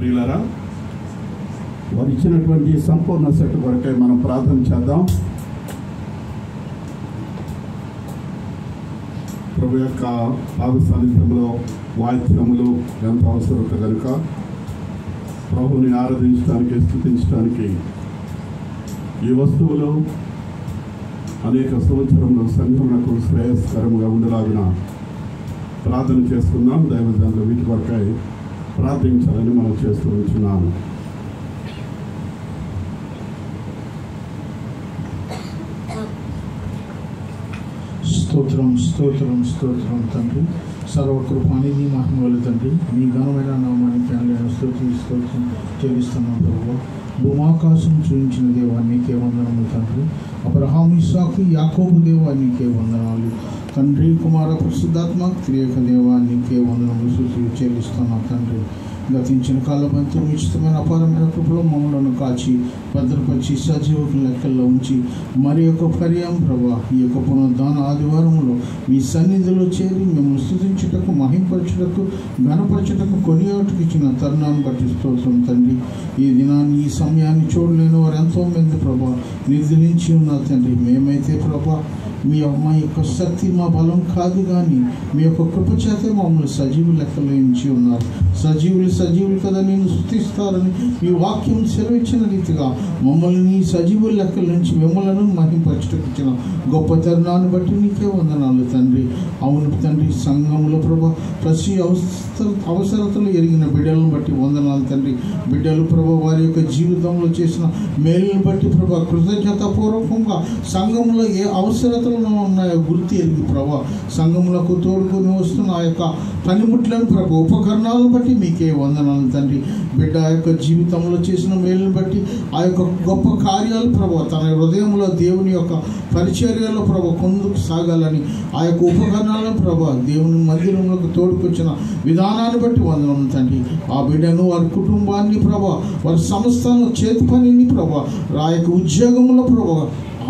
ప్రియులారా, వారు ఇచ్చినటువంటి సంపూర్ణ సెట్ కొరకై మనం ప్రార్థన చేద్దాం. ప్రభు యొక్క పాద సాన్నిధ్యంలో వాయిద్యములు ఎంత అవసరత కనుక ప్రభుని ఆరాధించడానికి, స్తుతించడానికి ఈ వస్తువులు అనేక సంవత్సరంలో సంఘములకు శ్రేయస్కరంగా ఉండలాగిన ప్రార్థన చేసుకుందాం. దైవజనులు వీటి కొరకై ప్రార్థించాలని మనం చేస్తూ ఉంటున్నాము. స్తోత్రం స్తోత్రం స్తోత్రం తండ్రి, సర్వకృపానిధి మహిమగల తండ్రి, మీ ఘనమైన నామానికి స్తోత్రం చెల్లిస్తున్నాం ప్రభు. భూమాకాశం చూపించిన దేవా నీకే వందనములు తండ్రి. అబ్రహాము, ఇస్సాకు, యాకోబు దేవా నీకే వందనాలు తండ్రి. కుమార పరిశుద్ధాత్మ త్రియక దేవా నీకే వందనములు చెల్లిస్తున్నాం తండ్రి. గతించిన కాలమంతా ఉచితమైన అపారమైన కృపలో మమ్మలను కాచి భద్రపరిచి సజీవకు లెక్కల్లో ఉంచి మరి యొక్క పర్యాయం ప్రభా ఈ యొక్క పునరుద్ధాన ఆదివారంలో మీ సన్నిధిలో చేరి మిమ్మల్ని స్తుతించుటకు, మహింపరచుటకు, ఘనపరచుటకు, కొనియాటకు ఇచ్చిన తరుణాన్ని బట్టి స్తోత్రం తండ్రి. ఈ దినాన్ని, ఈ సమయాన్ని చూడలేని వారు ఎంతో మంది ప్రభా నిర్ధరించి ఉన్నారు తండ్రి. మేమైతే ప్రభా మీ యొక్క శక్తి మా బలం కాదు, కానీ మీ యొక్క కృప చేతే మమ్మల్ని సజీవులు లెక్కలో ఉంచి ఉన్నారు. సజీవులు కదా నేను స్తుతిస్తారని మీ వాక్యం సెలవిచ్చిన రీతిగా మమ్మల్ని సజీవుల లెక్కల నుంచి మిమ్మల్ని మహింపరచుటకిచ్చిన గొప్ప తరుణాన్ని బట్టి నీకే వందనాలు తండ్రి. అవును తండ్రి, సంఘంలో ప్రభా ప్రతి అవసరతలు ఎరిగిన బిడ్డలను బట్టి వందనాలు తండ్రి. బిడ్డలు ప్రభా వారి యొక్క జీవితంలో చేసిన మేలును బట్టి ప్రభా కృతజ్ఞతాపూర్వకంగా సంఘంలో ఏ అవసరతలు ఉన్నాయో గుర్తు ఎరిగి ప్రభా సంఘములకు తోడుకొని వస్తున్న ఆ యొక్క పనిముట్లను ప్రభు ఉపకరణాలను బట్టి మీకే వందనాలు తండ్రి. బిడ్డ ఆ యొక్క జీవితంలో చేసిన మేలును బట్టి ఆ యొక్క గొప్ప కార్యాలు ప్రభు తన హృదయంలో దేవుని యొక్క పరిచర్యలో ప్రభు కొందుకు సాగాలని ఆ యొక్క ఉపకరణాలను ప్రభు దేవుని మందిరంలోకి తోడుకొచ్చిన విధానాన్ని బట్టి వందనం తండ్రి. ఆ బిడ్డను, వారి కుటుంబాన్ని ప్రభు, వారి సంస్థను, చేతి పనిని ప్రభు, ఆ యొక్క ఉద్యోగంలో ప్రభు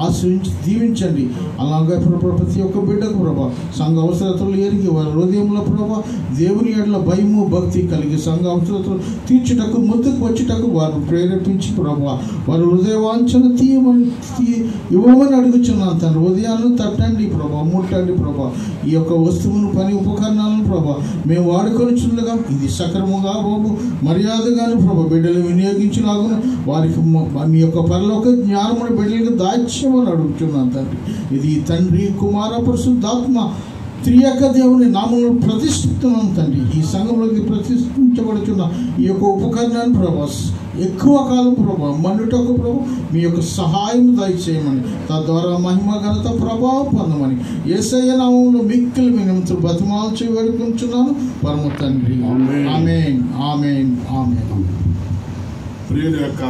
ఆశ్రయించి దీవించండి. అలాగే ప్రభా ప్రతి ఒక్క బిడ్డకు ప్రభా సంఘ అవసరతలు ఎరిగి వారి హృదయంలో ప్రభా దేవుని ఎడల భయము, భక్తి కలిగి సంఘ అవసరతలు తీర్చుటకు, ముందుకు వచ్చుటకు వారిని ప్రేరేపించి ప్రభా వారి హృదయవాంఛను ఇవ్వమని అడుగుచున్నాను తండ్రి. హృదయాలను తట్టండి ప్రభా, ముట్టండి ప్రభా. ఈ యొక్క వస్తువును, పని ఉపకరణాలను ప్రభా మేము వాడుకొని చుండగా ఇది సక్రమంగా బాబు మర్యాదగాను ప్రభా బిడ్డలు వినియోగించినాగున వారికి మీ యొక్క పరలోక జ్ఞానమును బిడ్డలకు దాచ్యమని అడుగుతున్నాను తండ్రి. ఇది తండ్రి, కుమార పరిశుద్ధాత్మ త్రియక దేవుని నామమును ప్రతిష్ఠిస్తున్నాం తండ్రి. ఈ సంఘంలోకి ప్రతిష్ఠించబడుతున్న ఈ యొక్క ఉపకరణాన్ని ప్రభా ఎక్కువ కాలం ప్రభా మన్నుటకు ప్రభు మీ యొక్క సహాయం దయచేయమని, తద్వారా మహిమ, ఘనత, ప్రభావం పొందమని యేసయ్య నామములో మిక్కిలి వినమ్రతతో బతిమాల్చి వేడుకుంటున్నాను పరమ తండ్రి. ఆమేన్, ఆమేన్, ఆమేన్. ప్రియుల యొక్క